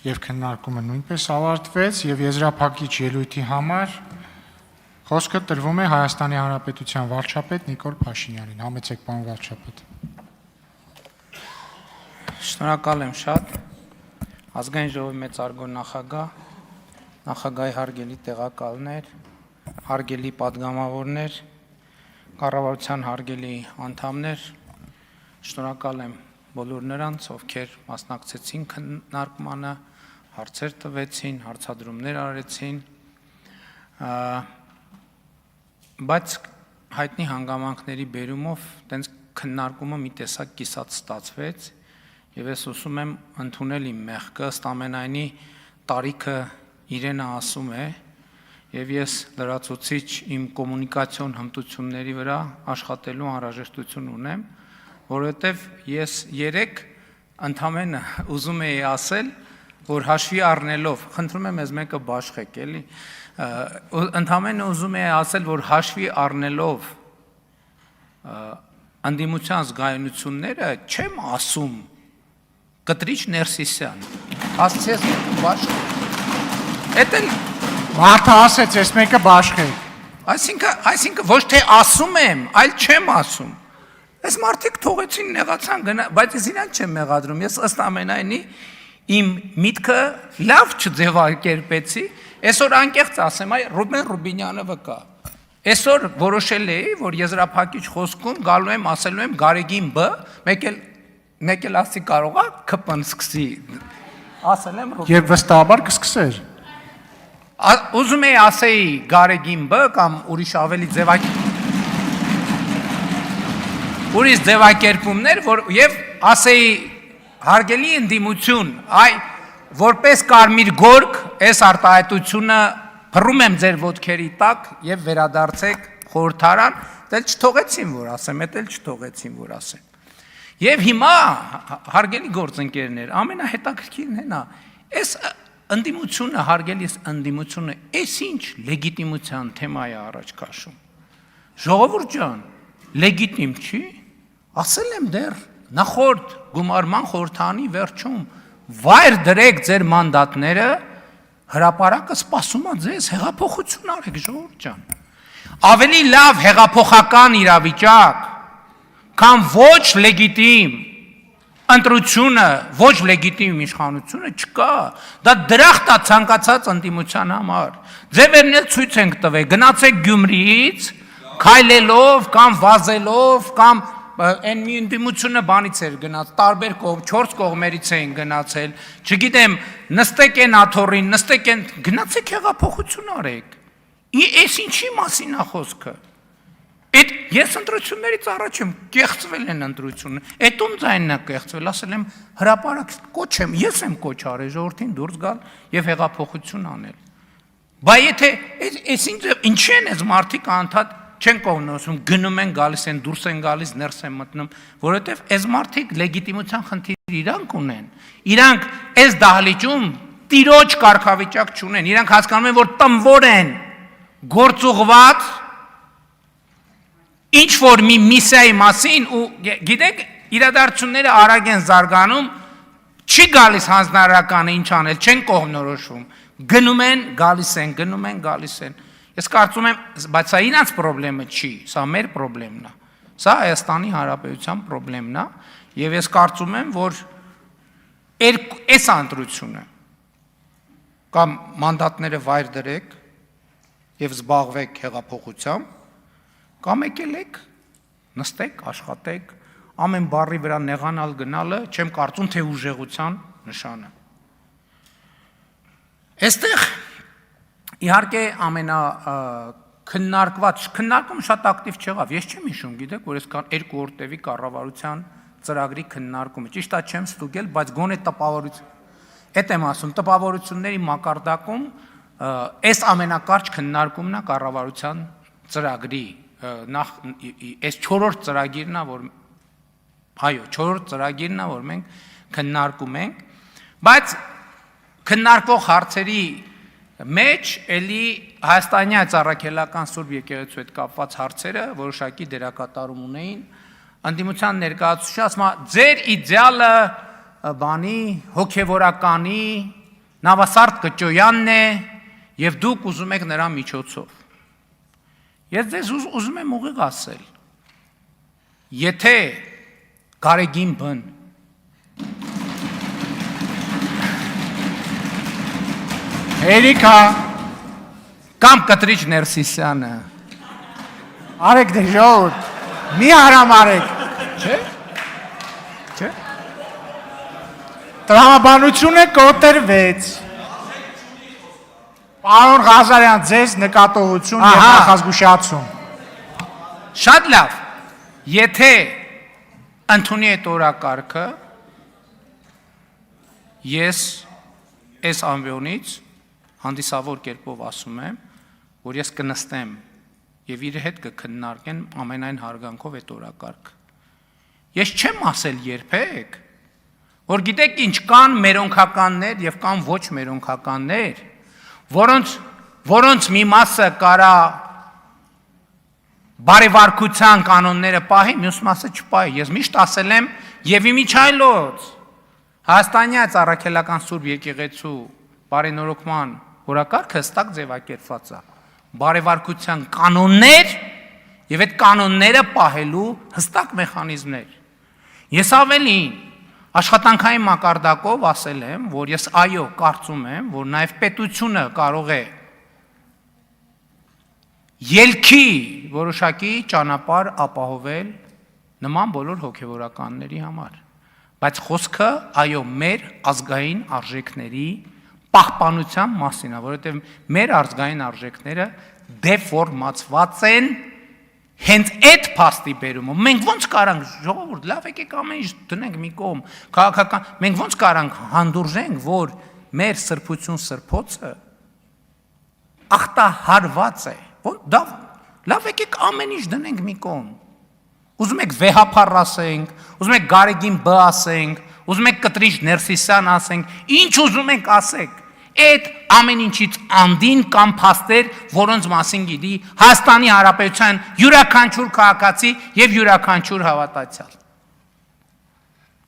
եւ քննարկումը նույնպես ավարտվեց եւ եզրափակիչ ելույթի համար խոսքը տրվում է Հայաստանի Հանրապետության վարչապետ Նիկոլ Փաշինյանին։ Համեցեք, պարոն վարչապետ։ Շնորհակալ եմ շատ։ Ազգային ժողովի մեծարգո նախագահ, նախագահի հարգելի տեղակալներ, հարգելի պատգամավորներ, կառավարության հարգելի անդամներ, շնորհակալ եմ բոլոր նրանց, ովքեր մասնակցեցին քննարկմանը, հարցեր տվեցին, հարցադրումներ արեցին, բայց հայտնի հանգամանքների բերումով տենց քննարկումը մի տեսակ կիսած ստացվեց եւ ես ուզում եմ ընդունել իմ մեղքը, ըստ ամենայնի տարիքը իրենը ասում է եւ ես լրացուցիչ իմ կոմունիկացիոն հմտությունների վրա աշխատելու անհրաժեշտություն ունեմ, որովհետեւ ես երեք ընդամենը ուզում էի ասել, որ հաշվի առնելով, խնդրում եմ ես մեկը բաշխեք, էլի, ընդամենը ուզում էի ասել, որ հաշվի առնելով անդիմության զգայունությունները, չեմ ասում Կտրիչ Ներսիսյան, ասցես բաշխեք, էդ էլ Մարդը ասեց, ես մեկը բաշխեք, այսինքն ոչ թե ասում եմ, այլ չեմ ասում, Այս մարդիկ թողեցին նեղացան գնա, բայց ես իրան չեմ մեղադրում, ես ըստ ամենայնի իմ միտքը լավ չձևակերպեցի, այսօր անկեղծ ասեմ, այ Ռուբեն Ռուբինյանը վկա, այսօր որոշել էի, որ եզրափակիչ խոսքում գալու եմ, ասելու եմ Գարեգին B, մեկ էլ ասի կարող է ԿՊ-ն սկսի, ասել եմ Ռուբեն եւ վստահաբար կսկսեր, ուզում էի ասեի Գարեգին B կամ ուրիշ ավելի ուրիշ ձևակերպումներ, եւ ասեի հարգելի ընդդիմություն, որպես կարմիր գորգ, այս արտահայտությունը փռում եմ ձեր ոտքերի տակ եւ վերադարձեք խորհրդարան, դել չթողեցին որ ասեմ, էդ էլ չթողեցին որ ասեմ։ Եվ հիմա հարգելի գործընկերներ, ամենահետաքրքիրն է նա, այս ընդդիմությունը, հարգելիս ընդդիմությունը, այս ինչ լեգիտիմության թեմա է առաջ քաշում։ Ժողովուրդ ջան, լեգիտիմ չի։ Ասել եմ դեռ նախորդ գումարման խորհրդանի վերջում վայր դրեք ձեր մանդատները, հրապարակը սպասում է ձեզ, հեղափոխություն արեք ժողովուրդ ջան։ Ավելի լավ հեղափոխական իրավիճակ, քան ոչ լեգիտիմ ընտրությունը, ոչ լեգիտիմ իշխանությունը չկա։ Դա դրախտ է ցանկացած ընդդիմության համար։ Ձևերն էլ ցույց ենք տվել, գնացեք Գյումրիից, քայլելով կամ վազելով կամ Այն մի ընդդիմությունը բանից էր գնաց, տարբեր կողմ, 4 կողմերից էին գնացել, չգիտեմ, նստեք են աթոռին, նստեք են, գնացեք հեղափոխություն արեք։ Այս ինչի մասին է խոսքը։ Այդ ես ընտրություններից առաջ եմ, կեղծվել են ընտրությունը, այդ ում ձայնն է կեղծվել, ասել եմ հրապարակ կոչ եմ, ես եմ կոչ արել ժողովրդին դուրս գալ եւ հեղափոխություն անել։ Բայց եթե ինչի են այս մարդիկ անդադ չեն կողմնոսում, գնում են, գալիս են, դուրս են գալիս, ներս են մտնում, որովհետև այս մարդիկ լեգիտիմության խնդիր իրանք ունեն, իրանք այս դահլիճում տիրոջ կարգավիճակ չունեն, իրանք հասկանում են, որ տնվոր են, գործուղված, ինչ-որ մի միսիայի մասին ու գիտեք, իրադարձությունները արագ են զարգանում, չի գալիս հանձնարարականը ինչ անել, չեն կողմնորոշվում, գնում են, գալիս են, գնում են, գալիս են, Ես կարծում եմ, բայց սա իրանց պրոբլեմը չի, սա մեր պրոբլեմն է, սա Հայաստանի Հանրապետության պրոբլեմն է, եւ ես կարծում եմ, որ այս ընտրությունը կամ մանդատները վայր դրեք եւ զբաղվեք հեղափոխությամբ, կամ եկել եք, նստեք, աշխատեք, ամեն բառի վրա նեղանալ գնալը, չեմ կարծում, թե ուժեղության նշան է։ Այստեղ Իհարկե քննարկումը շատ ակտիվ չեղավ, ես չեմ հիշում, գիտեք, որ ես 2 օր տևի կառավարության ծրագրի քննարկումը, ճիշտ է չեմ ստուգել, բայց գոնե այդ եմ ասում, տպավորությունների մակարդակում այս ամենակարճ քննարկումն է կառավարության ծրագրի, այս 4-րդ ծրագիրն է, որ այո, 4-րդ ծրագիրն է, որ մենք քննարկում ենք, բայց քննարկվող հարցերի մեջ էլի հայաստանյան ծառայելական Սուրբ եկեղեցու հետ կապված հարցերը որոշակի դերակատարում ունեին ընդդիմության ներկայացուցիչը ասում է ձեր իդեալը բանի հոգևորականի Նավասարդ Կճոյանն է եւ դուք ուզում եք նրա միջոցով։ Ես ձեզ ուզում եմ ուղիղ ասել, եթե Գարեգին բն Էրիկա, կամ Կտրիչ Ներսիսյանը, արեք դե ժողովուրդ, մի հարամարեք։ չէ՞։ Չէ՞։ Տրամաբանությունը կոտրվեց։ Պարոն Ղազարյան, ձեզ նկատողություն եւ Ահա։ նախազգուշացում։ Շատ լավ։ Եթե ընդունի այդ օրակարգը, ես այս ամբիոնից հանդիսավոր կերպով ասում եմ, որ ես կնստեմ եւ իր հետ կքննարկեն ամենայն հարգանքով այդ օրակարգը։ Ես չեմ ասել երբեք, որ գիտեք ինչ կան մերոնքականներ եւ կան ոչ մերոնքականներ, որոնց մի մասը կարա բարեվարկության կանոնները պահի, մյուս մասը չպահի։ Ես միշտ ասել եմ եւ իմիջայլոց Հայաստանյաց առաքելական Սուրբ եկեղեցու բարենորոգման օրակարգը հստակ ձևակերպված է։ Բարեվարկության կանոններ եւ այդ կանոնները պահելու հստակ մեխանիզմներ։ Ես ավելին աշխատանքային մակարդակով ասել եմ, որ ես այո, կարծում եմ, որ նաեւ պետությունը կարող է ելքի որոշակի ճանապարհ ապահովել նման բոլոր հոգևորականների համար, բայց խոսքը այո մեր ազգային արժեքների պահպանության մասին է, որովհետև մեր ազգային արժեքները դեֆորմացված են հենց այդ փաստի բերումով։ Մենք ոնց կարանք ժողովուրդ, լավ եկեք ամեն ինչ դնենք մի կողմ, քաղաքական, մենք ոնց կարանք հանդուրժենք, որ մեր սրբություն սրբոցը ախտահարված է։ Լավ եկեք ամեն ինչ դնենք մի կողմ։ Ուզում եք վեհափառ ասենք, ուզում եք Գարեգին Բ ասենք, ուզում եք Կտրիչ Ներսիսյան ասենք, ինչ ուզում եք ասեք։ Այդ ամեն ինչից անդին կամ փաստեր, որոնց մասին գիտի Հայաստանի Հանրապետության յուրաքանչյուր քաղաքացի եւ յուրաքանչյուր հավատացյալ։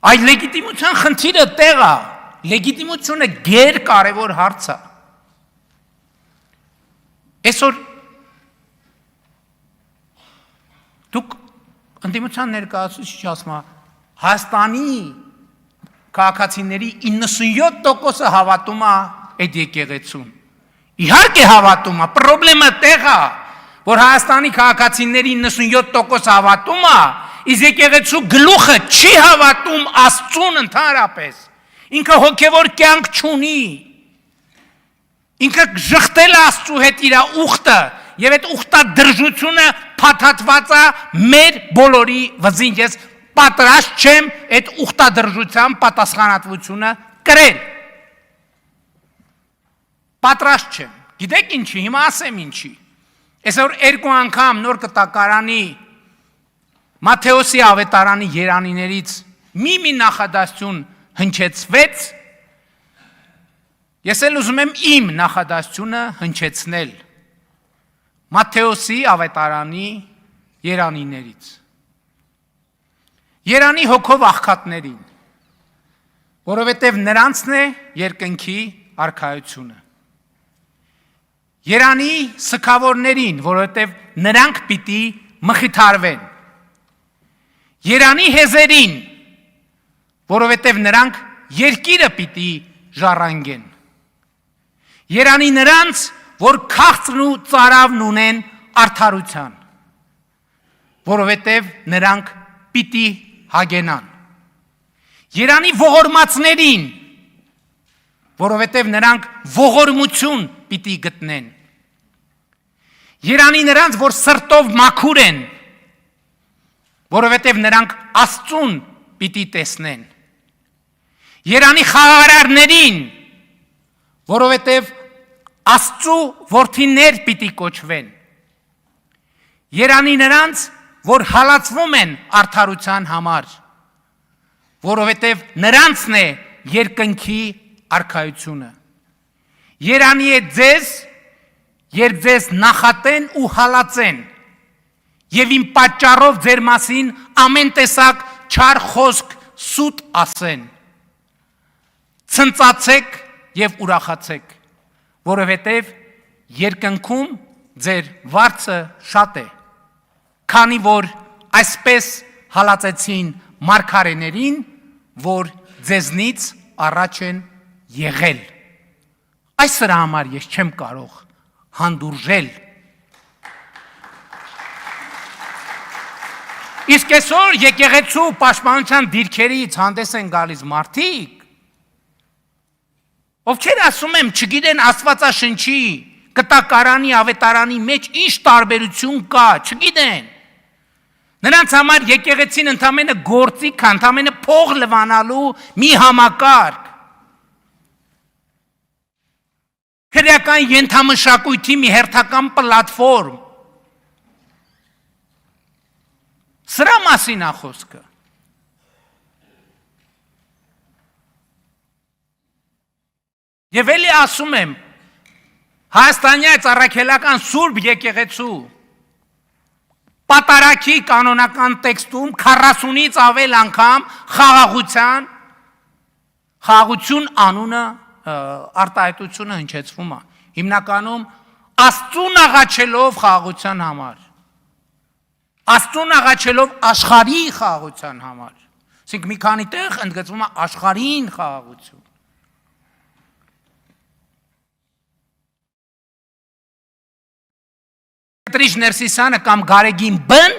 Այդ լեգիտիմության խնդիրը տեղ է, լեգիտիմությունը գեր կարևոր հարց է։ Այսօր դուք ընդդիմության ներկայացուցիչ ասում ա Հայաստանի քաղաքացիների 97%-ը հավատում է այդ եկեղեցուն։ Իհարկե հավատում է, պրոբլեմը տեղ է, որ Հայաստանի քաղաքացիների 97% հավատում է, իսկ եկեղեցու գլուխը չի հավատում Աստծուն ընդհանրապես։ Ինքը հոգևոր կյանք չունի։ Ինքը ժխտել է Աստծու հետ իր ուխտը, եւ այդ ուխտադրժությունը փաթաթված է մեր բոլորի վզին։ Ես պատրաստ չեմ այդ ուխտադրժության պատասխանատվությունը կրել։ Պատրաստ չեմ։ Գիտեք ինչի, հիմա ասեմ ինչի։ Այսօր երկու անգամ նոր կտակարանի Մատթեոսի ավետարանի երանիներից մի նախադասություն հնչեցվեց։ Ես էլ ուզում եմ իմ նախադասությունը հնչեցնել Մատթեոսի ավետարանի երանիներից։ Երանի հոգով աղքատներին, որովհետև նրանցն է երկնքի արքայությունը։ Երանի սքավորներին, որովհետև նրանք պիտի մխիթարվեն։ Երանի հեզերին, որովհետև նրանք երկիրը պիտի ժառանգեն։ Երանի նրանց, որ քաղցրն ու ծարավն ունեն արդարության, որովհետև նրանք պիտի հագենան։ Երանի ողորմածներին, որովհետև նրանք ողորմություն պիտի գտնեն։ Երանի նրանց, որ սրտով մաքուր են, որովհետև նրանք Աստծուն պիտի տեսնեն։ Երանի խաղաղարարներին, որովհետև Աստծու որդիներ պիտի կոչվեն։ Երանի նրանց, որ հալածվում են արդարության համար, որովհետև նրանցն է երկնքի արքայությունը։ Երանի է ձեզ, երբ ձեզ նախատեն ու հալածեն, եւ իմ պատճառով ձեր մասին ամեն տեսակ չար խոսք սուտ ասեն։ Ցնծացեք եւ ուրախացեք, որովհետեւ երկնքում ձեր վարձը շատ է, քանի որ այսպես հալածեցին մարգարեներին, որ ձեզնից առաջ են եղել։ Այս սրա համար ես չեմ կարող հանդուրժել։ Իսկ այսօր եկեղեցու պաշտպանության դիրքերից հանդես են գալիս մարդիկ, ովքեր ասում եմ, չգիտեն Աստվածաշնչի, կտակարանի, ավետարանի մեջ ինչ տարբերություն կա, չգիտեն։ Նրանց համար եկեղեցին ընդամենը գործիք, ընդամենը փող լվանալու մի համակարգ։ Քրեական ենթամշակույթի մի հերթական պլատֆորմ։ Սրա մասին է խոսքը։ Եվ էլի ասում եմ, Հայաստանյաց առաքելական Սուրբ եկեղեցու պատարագի կանոնական տեքստում 40-ից ավել անգամ խաղաղություն անունը արտահայտությունը հնչեցվում է։ Հիմնականում Աստծուն աղաչելով խաղաղության համար։ Աստծուն աղաչելով աշխարհի խաղաղության համար։ Այսինքն մի քանի տեղ ընդգծվում է աշխարհին խաղաղություն։ Պետրիշ Ներսիսյանը կամ Գարեգին Բ-ն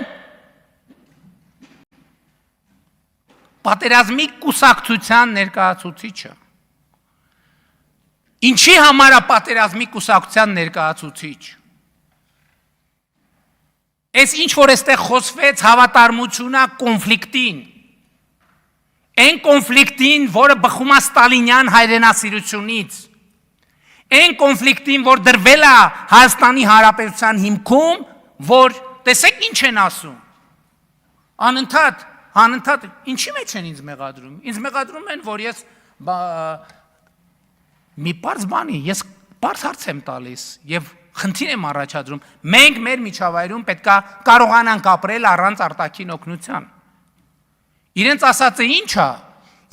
պատերազմի կուսակցության ներկայացուցիչը։ Ինչի համար է պատերազմի կուսակցության ներկայացուցիչ։ Այս ինչ որ էստեղ խոսվեց հավատարմությունա կոնֆլիկտին, այն կոնֆլիկտին, որը բխում է ստալինյան հայրենասիրությունից, այն կոնֆլիկտին, որ դրվել է Հայաստանի Հանրապետության հիմքում, որ տեսեք ինչ են ասում, անընդհատ, ինչի մեջ են ինձ մեղադրում, ինձ մեղադրում են, որ ես մի պարզ բանի, ես պարզ հարց եմ տալիս և խնդիր եմ առաջադրում, մենք մեր միջավայրում պետք է կարողանանք ապրել առանց արտաքին օգնության։ Իրենց ասածը ինչ է,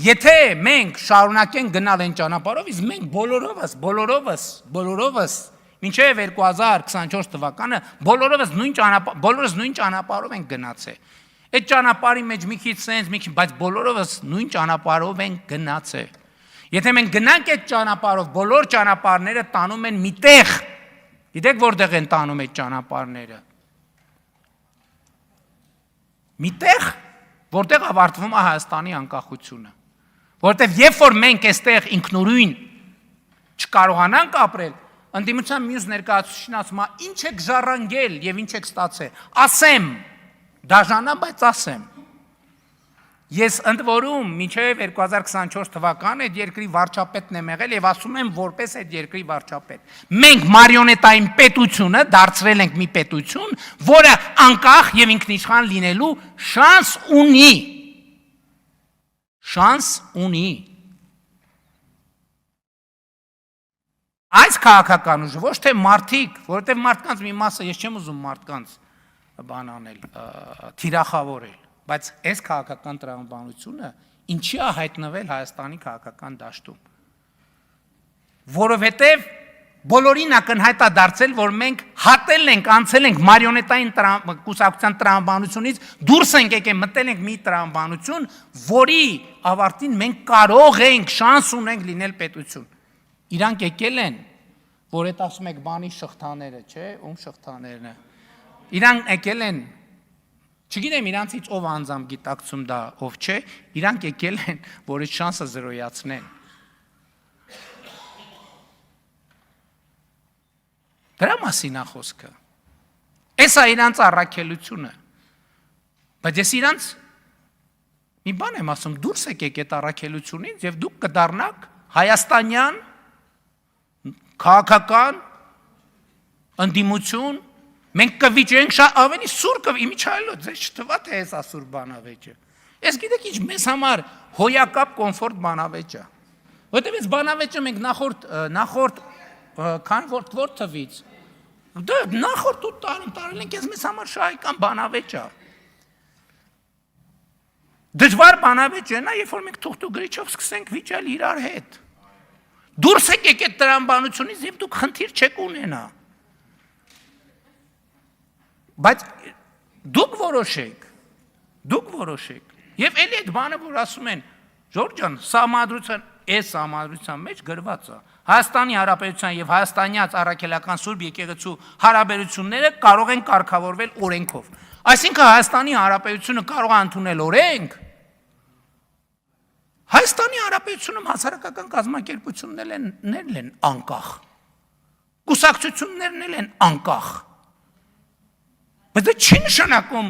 եթե մենք շարունակենք գնալ այն ճանապարհով, իսկ մենք բոլորովս, մինչև 2024 թվականը, բոլորս նույն ճանապարհով ենք գնացել։ Այդ ճանապարհի մեջ մի քիչ սենց, բայց բոլորովս նույն ճանապարհով ենք գնացել։ Եթե մենք գնանք այդ ճանապարհով, բոլոր ճանապարհները տանում են միտեղ, գիտեք որտեղ են տանում այդ ճանապարհները։ Միտեղ, որտեղ ավարտվում է Հայաստանի անկախությունը։ Որտեղ երբ որ մենք այստեղ ինքնուրույն չկարողանանք ապրել, ընդդիմության մյուս ներկայացուցիչն ասում է, ինչ եք ժառանգել եւ ինչ եք ստացել։ Ասեմ, դաժանա, բայց ասեմ։ Ես ընդ որում մինչև 2024 թվական այդ երկրի վարչապետն եմ եղել եւ ասում եմ որպես այդ երկրի վարչապետ։ Մենք մարիոնետային պետությունը դարձրել ենք մի պետություն, որը անկախ եւ ինքնիշխան լինելու շանս ունի։ Շանս ունի։ Այս քաղաքական ուժը ոչ թե մարդիկ, որովհետեւ մարդկանց մի մասը ես չեմ ուզում մարդկանց բան անել, թիրախավորել, բայց այս քաղաքական տրամաբանությունը ինչի է հայտնվել Հայաստանի քաղաքական դաշտում։ Որովհետև բոլորին ակնհայտ է դարձել, որ մենք հատել ենք, անցել ենք մարիոնետային կուսակցության տրամաբանությունից, դուրս ենք եկել, մտել ենք մի տրամաբանություն, որի ավարտին մենք կարող ենք, շանս ունենք լինել պետություն։ Իրանք եկել են, որ այդ ասում եք բանի շղթաները, չէ, ում շղթաներն է։ Իրանք եկել են, չգիտեմ իրանցից ով անձամբ գիտակցում դա ով չէ, իրանք եկել են, որ այդ շանսը զրոյացնեն։ Դրա մասին է խոսքը։ Էս է իրանց առաքելությունը։ Բայց ես իրանց մի բան եմ ասում, դուրս եկեք այդ առաքելությունից եւ դուք կդառնաք հայաստանյան քաղաքական ընդդիմություն, մենք կվիճենք շատ ավելի սուր իմիջայլոց, ձեզ չթվա թե այս ասուր բանավեճը։ Ես գիտեք ինչ մեզ համար հոյակապ կոմֆորտ բանավեճ է։ Որտեւ այս բանավեճը մենք նախորդ քան որ թվից։ Դա նախորդ 8 տարին տարել ենք, ես մեզ համար շահեկան բանավեճ է։ Դժվար բանավեճ է նա, երբ որ մենք թուղթ ու գրիչով սկսենք վիճել իրար հետ։ Դուրս եկեք այդ տրամաբանությունից եւ դուք խնդիր չեք ունենա։ Բայց դուք որոշեք։ Եվ էլի այդ բանը, որ ասում են, Ժորժ ջան, սահմանադրության մեջ գրված է։ Հայաստանի Հանրապետության եւ հայաստանյաց առաքելական Սուրբ եկեղեցու հարաբերությունները կարող են կարգավորվել օրենքով։ Այսինքն Հայաստանի Հանրապետությունը կարող է ընդունել օրենք։ Հայաստանի Հանրապետությունում հասարակական կազմակերպություններն են անկախ։ Կուսակցություններն են անկախ։ Բայց դա չի նշանակում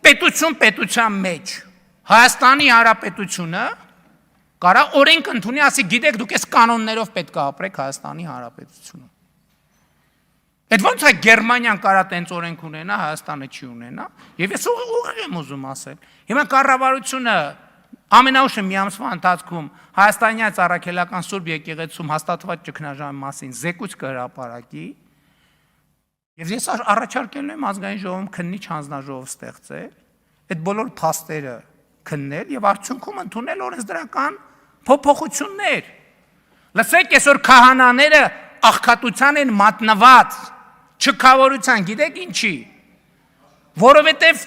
պետության մեջ Հայաստանի Հանրապետությունը կարա օրենք ընդունի, ասի գիտեք դուք այս կանոններով պետք է ապրեք Հայաստանի Հանրապետությունում։ Այդ ոնց է Գերմանիան կարա տենց օրենք ունենա, Հայաստանը չի ունենա, եւ ես ուղիղ եմ ուզում ասել։ Հիմա կառավարությունը ամենաուշը մի ամսվա ընթացքում հայաստանյաց առաքելական Սուրբ եկեղեցում հաստատված ճգնաժամի մասին զեկույց կհրապարակի, եւ ես առաջարկել եմ ազգային ժողովում քննիչ հանձնաժողով ստեղծել, այդ բոլոր փաստերը քննել եւ արդյունքում ընդունել օրենսդրական փոփոխություններ։ Լսեք, այսօր քահանաները աղքատության են մատնված, չքավորության, գիտեք ինչի։ Որովհետեւ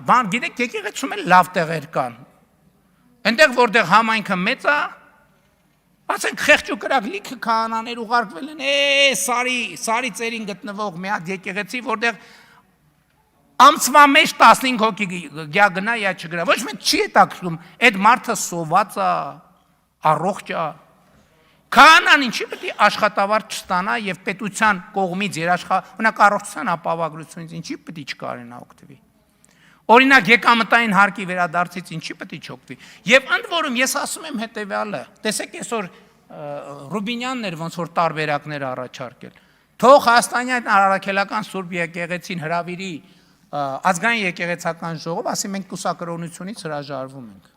բան գիտեք, եկեղեցում էլ լավ տեղեր կան։ Այնտեղ որտեղ համայնքը մեծ է, ասենք խեղճ ու կրակ լիքը քահանաներ ուղարկվել են, սարի ծերին գտնվող մի հատ եկեղեցի, որտեղ ամսվա մեջ 15 հոգի գնա, յա չգնա։ Ոչ մեկ չի հետաքրքրում, այդ մարդը սոված է, առողջ է։ Քահանան ինչի պետք է աշխատավարձ չստանա եւ պետության կողմից օրինակ առողջության ապահովագրությունից ինչի պետք է չկարենա օգտվի։ Օրինակ եկամտային հարկի վերադարձից ինչի պետք է չօգտվի։ Եվ ընդ որում ես ասում եմ հետեւյալը, տեսեք այսօր Ռուբինյանն էր ոնց որ տարբերակներ առաջարկել։ Թող Հայաստանյան առաքելական Սուրբ եկեղեցին հրավիրի ազգային եկեղեցական ժողով, ասի մենք կուսակրոնությունից հրաժարվում ենք։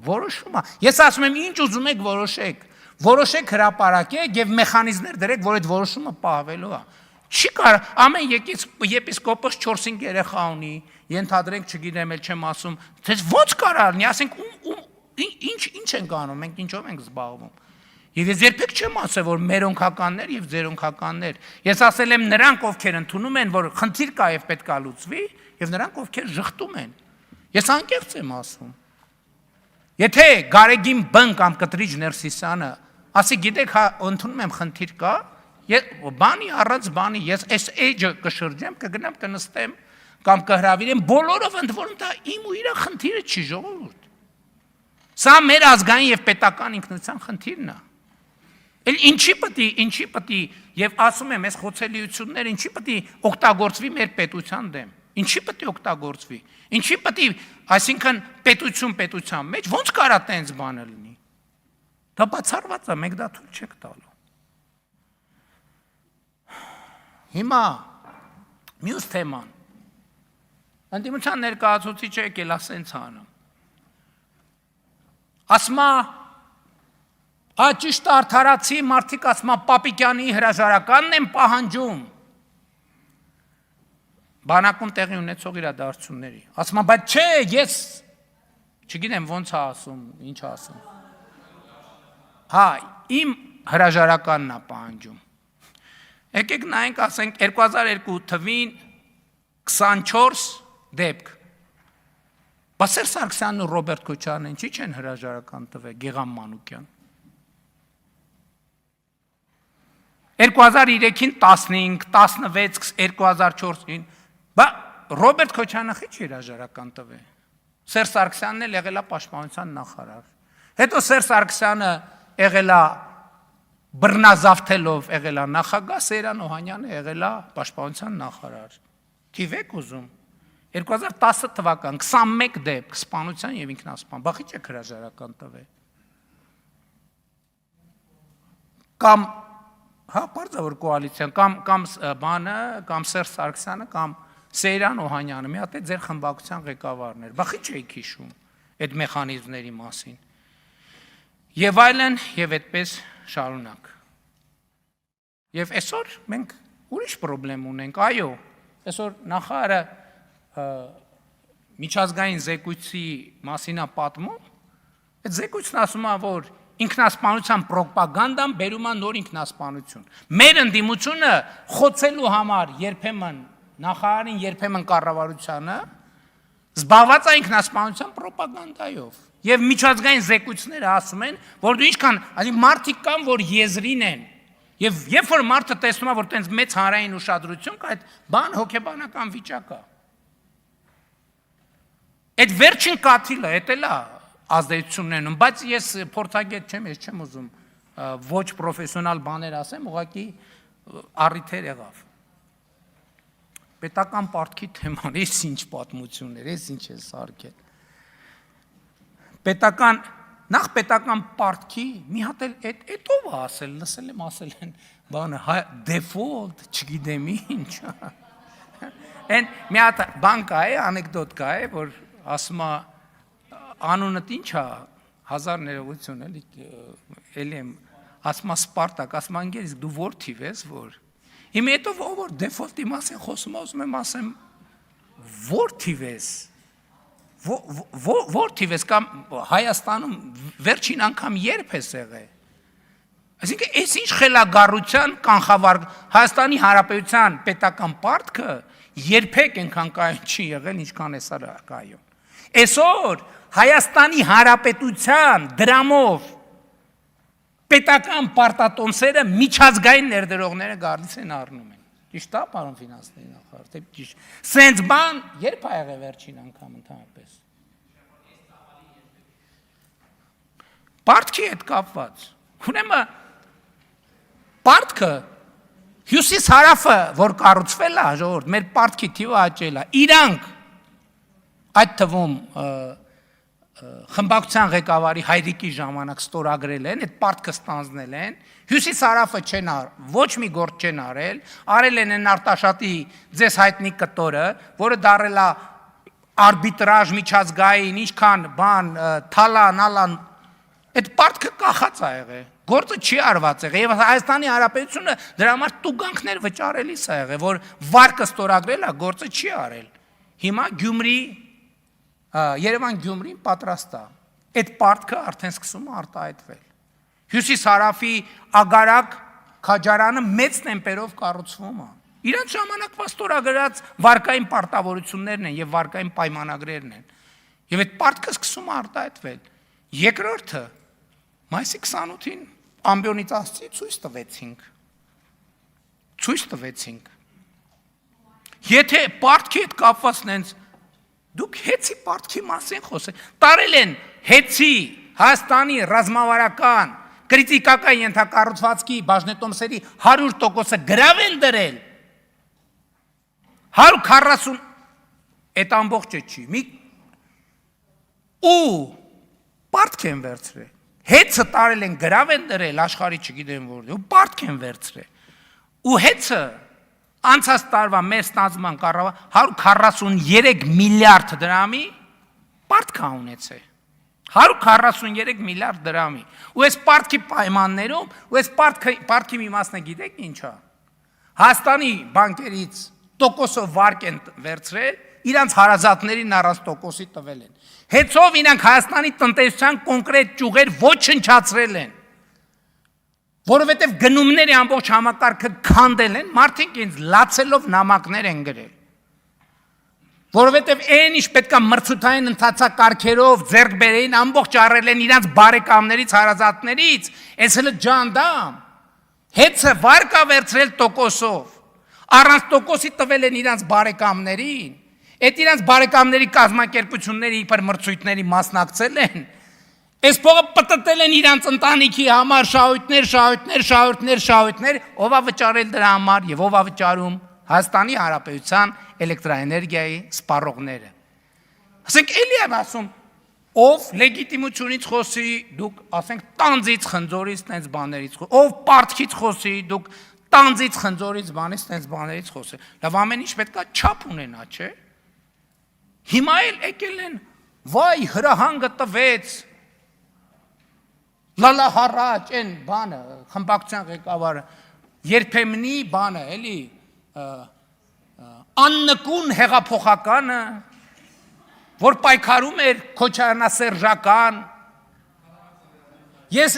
Որոշում է։ Ես ասում եմ ինչ ուզում եք որոշեք հրապարակեք եւ մեխանիզմներ դրեք, որ այդ որոշումը պահվելու է։ Չի կարող ամեն եպիսկոպոս 4-5 երեխա ունի, ենթադրենք, չգիտեմ, էլ չեմ ասում, թե ո՞նց կարող լինի, ասենք ինչ ենք անում, մենք ինչով ենք զբաղվում։ Եվ ես երբեք չեմ ասել, որ մերոնքականներ եւ ձերոնքականներ։ Ես ասել եմ նրանք, ովքեր ընդունում են, որ խնդիր կա եւ պետք է լուծվի, եւ նրանք, ովքեր ժխտում են։ Ես անկեղծ եմ ասում։ Եթե Գարեգին Բն կամ Կտրիչ Ներսիսյանը ասի, գիտեք, ընդունում եմ խնդիր կա, բանի առանց բանի, ես այս էջը կշրջեմ, կգնամ կնստեմ կամ կհրավիրեմ, բոլորով ընդ որում դա իմ ու իր խնդիրը չի, ժողովուրդ։ Սա մեր ազգային եւ պետական ինքնության խնդիրն է։ Էլ ինչի պետք է եւ ասում եմ, այս խոցելիությունները ինչի պետք է օգտագործվի մեր պետության դեմ։ Ինչի պետք է օգտագործվի։ Ինչի պետք է, այսինքն պետության մեջ ո՞նց կարա տենց բանը լինի։ Դա բացառված է, մենք դա թույլ չեք տալու։ Հիմա մյուս թեման։ Ընդդիմության ներկայացուցիչը եկել է սենց անում։ Ասма ճիշտ արդարացի մարդիկ ասма Պապիկյանի հրաժարականն են պահանջում բանակում տեղի ունեցող իրադարձությունների։ Ասма, բայց չէ, ես չգիտեմ ոնց է ասում, ինչ է ասում։ Հա, իմ հրաժարականն է պահանջում։ Եկեք նայենք, ասենք 2002 թվին 24 դեպք։ Բասեր Սարգսյանն ու Ռոբերտ Քոչարյանն ինչի չեն հրաժարական տվել, Գեգամ Մանուկյան։ 2003-ին 15, 16, 2004-ին, բա Ռոբերտ Քոչարյանը քիչ հրաժարական տվել։ Սերժ Սարգսյանն էլ եղել է պաշտպանության նախարար։ Հետո Սերժ Սարգսյանը եղել է բռնազավթելով եղել է նախագահ, Սեյրան Օհանյանը եղել է պաշտպանության նախարար։ Թիվեք ուզում 2010 թվական 21 դեպք սպանության եւ ինքնասպան, բա քիչ է հրաժարական տվել։ Կամ հա, բարձր կոալիցիան կամ բանը, կամ Սերժ Սարգսյանը, կամ Սեյրան Օհանյանը, մի հատ է ձեր խմբակցության ղեկավարներ, բա քիչ եք հիշում այդ մեխանիզմների մասին։ Եվ այլն, եւ այդպես շարունակ։ Եվ այսօր մենք ուրիշ խնդրեմ ունենք, այո, այսօր նախարարը միջազգային զեկույցի մասին է պատմում, այդ զեկույցն ասում է, որ ինքնասպանության ռոպագանդան բերում է նոր ինքնասպանություն։ Մեր ընդդիմությունը խոցելու համար երբեմն նախարարին, երբեմն կառավարությանը զբաղված է ինքնասպանության ռոպագանդայով։ Եվ միջազգային զեկույցները ասում են, որ դու ինչքան, այսինքն մարդիկ կան, որ եզրին են։ Եվ երբ որ մարդը տեսնում է, որ տենց մեծ հանրային ուշադրություն կա, այդ բան հոգեբանական վիճակ է։ Այդ վերջին կաթիլը, էդ էլ է ազդեցությունն ունում, բայց ես փորձագետ չեմ, ես չեմ ուզում ոչ պրոֆեսիոնալ բաներ ասեմ, ուղղակի առիթեր եղավ։ Պետական պարտքի թեման, ես ինչ պատմություններ, ես ինչ է սարքել։ Նախ պետական պարտքի մի հատ էլ այդ ով է ասել, լսել եմ ասել են բանը, դեֆոլտ, չգիտեմ ինչ։ Են մի հատ բան կա է, անեկդոտ կա է, որ ասում է անունդ ինչ է, հազար ներողություն էլի եմ, ասում է Սպարտակ, ասում է անգերից դու որ թիվ ես, որ։ Հիմա հետո որ դեֆոլտի մասին խոսում ասում եմ, ասեմ, որ թիվ ես։ Որ թիվ ես կամ Հայաստանում վերջին անգամ երբ ես եղել։ Այսինքն այս ինչ խելագարության կանխավար Հայաստանի Հանրապետության պետական պարտքը երբեք այնքան կայուն չի եղել, ինչքան էսա կայուն։ Այսօր Հայաստանի Հանրապետության դրամով պետական պարտատոմսերը միջազգային ներդրողները գալիս են առնում են։ Ճիշտ է, պարոն ֆինանսների նախարար, թե ճիշտ։ Սենց բան երբ ա եղել վերջին անգամ ընդհանրապես։ Պարտքի հետ կապված։ Ուրեմն պարտքը հյուսիս հարավը, որ կառուցվել է, ժողովուրդ, մեր պարտքի թիվը աճել է։ Իրանք այդ թվում խմբակցության ղեկավարի Հայրիկի ժամանակ ստորագրել են, այդ պարտքը ստանձնել են, հյուսիս հարավը չեն ոչ մի գործ չեն արել են Արտաշատի ձեզ հայտնի կտորը, որը դարել է արբիտրաժ միջազգային, ինչքան բան, թալան, այդ պարտքը կախած է եղել, գործը չի արված եղել, եւ Հայաստանի Հանրապետությունը դրա համար տուգանքներ վճարելիս է եղել, որ վարկը ստորագրել է, գործը չի արել։ Հիմա Գյումրի Երևան-Գյումրին պատրաստ է։ Այդ պարտքը արդեն սկսում է արտահայտվել։ Հյուսիս-հարավի ագարակ քաջարանը մեծ տեմպերով կառուցվում է։ Իրանց ժամանակվա ստորագրած վարկային պարտավորություններն են եւ վարկային պայմանագրերն են։ Եվ այդ պարտքը սկսում է արտահայտվել։ Երկրորդը մայիսի 28-ին ամբիոնից ասցի ցույց տվեցինք։ Եթե պարտքի հետ կապված նենց դուք հեցի պարտքի մասին խոսեք, տարել են հեցի Հայաստանի ռազմավարական կրիտիկական ենթակառուցվածքի բաժնետոմսերի 100%-ը գրավ են դրել, 140, այդ ամբողջը չի, ու պարտք են վերցրել, հեցը տարել են գրավ են դրել, աշխարհի չգիտեմ որտեղ, ու պարտք են վերցրել, ու հեցը անցած տարվա մեր ստանձնման կառավարությունը 143 միլիարդ դրամի պարտք է ունեցել։ 143 միլիարդ դրամի։ Ու այս պարտքի պայմաններում, ու այս պարտքի մի մասն է գիտեք ինչ է։ Հայաստանի բանկերից տոկոսով վարկ են վերցրել, իրանց հարազատներին առանց տոկոսի տվել են։ Հեցով իրանք Հայաստանի տնտեսության կոնկրետ ճյուղեր ոչնչացրել են։ Որովհետև գնումների ամբողջ համակարգը քանդել են, մարդիկ ինձ լացելով նամակներ են գրել։ Որովհետև այն ինչ պետքա մրցութային ընթացակարգերով ձեռք բերեին, ամբողջ առել են իրանց բարեկամներից, հարազատներից, այս հենց ջանդամ, հեցը վարկա վերցրել տոկոսով, առանց տոկոսի տվել են իրանց բարեկամներին, այդ իրանց բարեկամների կազմակերպությունները իբր մրցույթների մասնակցել են, այս փողը պտտել են իրանց ընտանիքի համար շահույթներ, ով է վճարել դրա համար եւ ով է վճարում Հայաստանի Հանրապետության էլեկտրաէներգիայի սպառողները։ Ասենք էլի եմ ասում, ով լեգիտիմությունից խոսի, դուք ասենք տանձից, խնձորից, տենց բաներից խոսի, ով պարտքից խոսի, դուք տանձից, խնձորից, բանից, տենց բաներից խոսի։ Լավ, ամեն ինչ պետքա չափ ունենա, չէ՞։ Հիմա էլ եկել են, վայ, հրահանգը տվեց, լալա հառաջ, են բանը, խմբակցության ղեկավարը, երբեմնի բանը, էլի, աննկուն հեղափոխականը, որ պայքարում էր քոչարանասերժական, Ես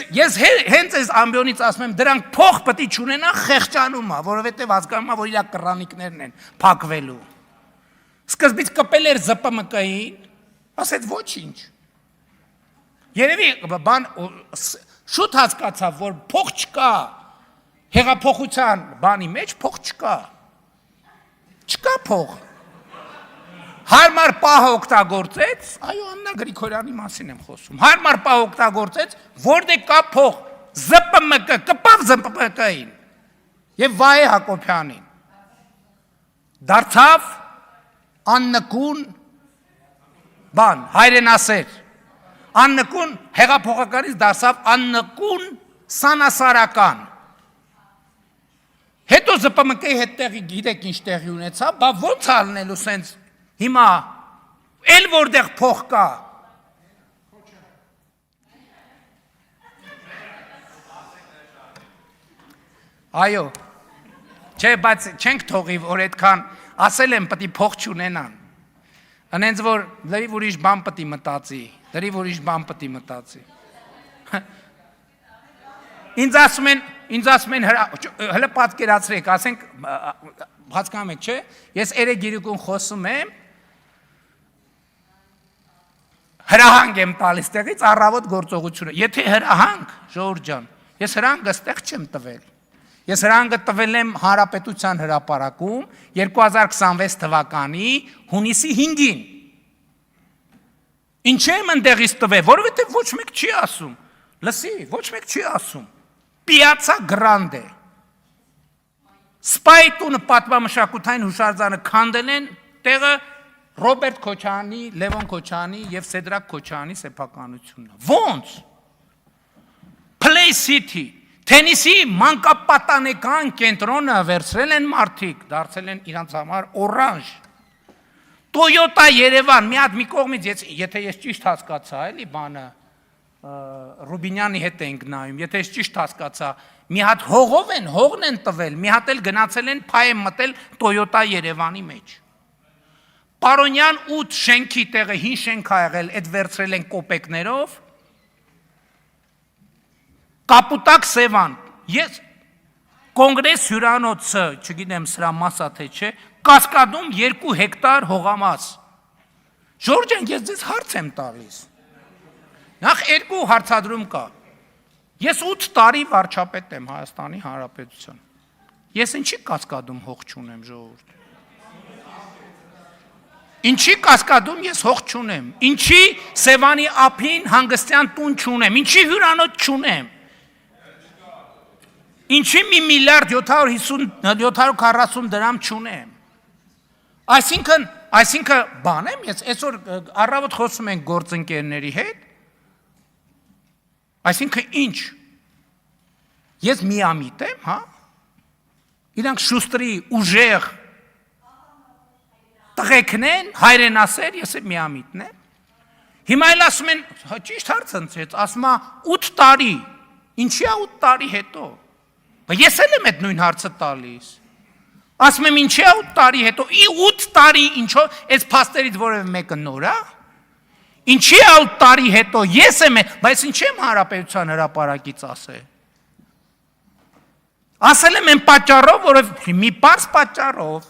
հենց այս ամբիոնից ասում եմ, դրանք փող պետք է չունենան խեղճանում է, որովհետև հասկանում է, որ իրա կռանիկներն են փակվելու։ Սկզբից կպել էր ԶՊՄԿ-ին, ասեց ոչինչ։ Երևի բան շուտ հասկացավ, որ փող չկա, հեղափոխության բանի մեջ փող չկա։ Չկա փող։ Հարմար պահը օգտագործեց, այո, Աննա Գրիգորյանի մասին եմ խոսում։ Հարմար պահը օգտագործեց, որտեղ կա փող, ԶՊՄԿ, կպավ ԶՊՄԿ-ին եւ Վահե Հակոբյանին։ Դարձավ աննկուն բան, հայրենասեր։ Աննկուն հեղափոխականից դարձավ աննկուն սանասարական։ Հետո ԶՊՄԿ-ի հետ տեղի գիտեք ինչ տեղի ունեցավ, բա ո՞նց ալնելու սենց հիմա էլ որտեղ փող կա։ Այո։ Չէ, բայց չենք թողի, որ այդքան ասել եմ պետք է փող չունենան։ Անենց որ լրիվ ուրիշ բան պետք է մտածի, լրիվ ուրիշ բան պետք է մտածի։ Ինձ ասում են հələ պատկերացրեք, ասենք հասկանում եք, չէ՞, ես երեգիրիկուն խոսում եմ, հրահանգ եմ տալիս տեղից առավոտ գործողությունը։ Եթե հրահանգ, Ժողովուրդ ջան, ես հրահանգը ստեղ չեմ տվել։ Ես հրահանգը տվել եմ Հանրապետության հրապարակում 2026 թվականի հունիսի 5-ին։ Ինչ եմ ընդեղից տվել, որովհետև ոչ մեկ չի ասում։ Լսի, ոչ մեկ չի ասում։ Պիացա Գրանդե։ Սպայտունը պատմամշակութային հուշարձանը քանդել են տեղը Ռոբերտ Քոչարյանի, Լևոն Քոչարյանի եւ Սեդրակ Քոչարյանի սեփականությունն է։ Ոնց։ Play City, Թենիսի մանկապատանեկան կենտրոնը վերցրել են մարդիկ, դարձել են իրանց համար օրանժ։ Toyota Երևան, մի կողմից, եթե ես ճիշտ հասկացա, էլի բանը Ռուբինյանի հետ ենք նայում, եթե ես ճիշտ հասկացա, մի հատ հողն են տվել, մի հատ էլ գնացել են փայ են մտել Toyota Երևանի մեջ։ Պարոնյան 8 շենքի տեղը հին շենք ա եղել, այդ վերցրել են կոպեկներով։ Կապուտակ Սևան, ես կոնգրես հյուրանոցը, չգիտեմ սրա մասա թե չէ, Կասկադում 2 հեկտար հողամաս։ Ժորժ ջան, ես ձեզ հարց եմ տալիս։ Նախ 2 հարցադրում կա։ Ես 8 տարի վարչապետ եմ Հայաստանի Հանրապետության։ Ես ինչի Կասկադում հող չունեմ, ժողովուրդ։ Ինչի Կասկադում ես հող չունեմ։ Ինչի Սևանի ափին հանգստյան տուն չունեմ։ Ինչի հյուրանոց չունեմ։ Ինչի 1 միլիարդ 740 դրամ չունեմ։ Այսինքն բան եմ, ես այսօր առավոտ խոսում ենք գործընկերների հետ։ Այսինքն ինչ։ Ես միամիտ եմ, հա։ Իրանք շուստրի ուժեղ տղեկն են, հայրենասեր, ես եմ միամիտն եմ։ Հիմա էլ ասում են, ճիշտ հարց ընցեց, ասում է 8 տարի։ Ինչի է 8 տարի հետո։ Բայց ես էլ եմ այդ նույն հարցը տալիս։ Ասում եմ ինչի է 8 տարի հետո, 8 տարի ինչո՞, այս փաստերից որևէ մեկը նոր է։ Ինչի է 8 տարի հետո, ես եմ, բայց ինչ եմ Հանրապետության հրապարակից ասել։ Ասել եմ այն պատճառով, որովհետև մի պարզ պատճառով,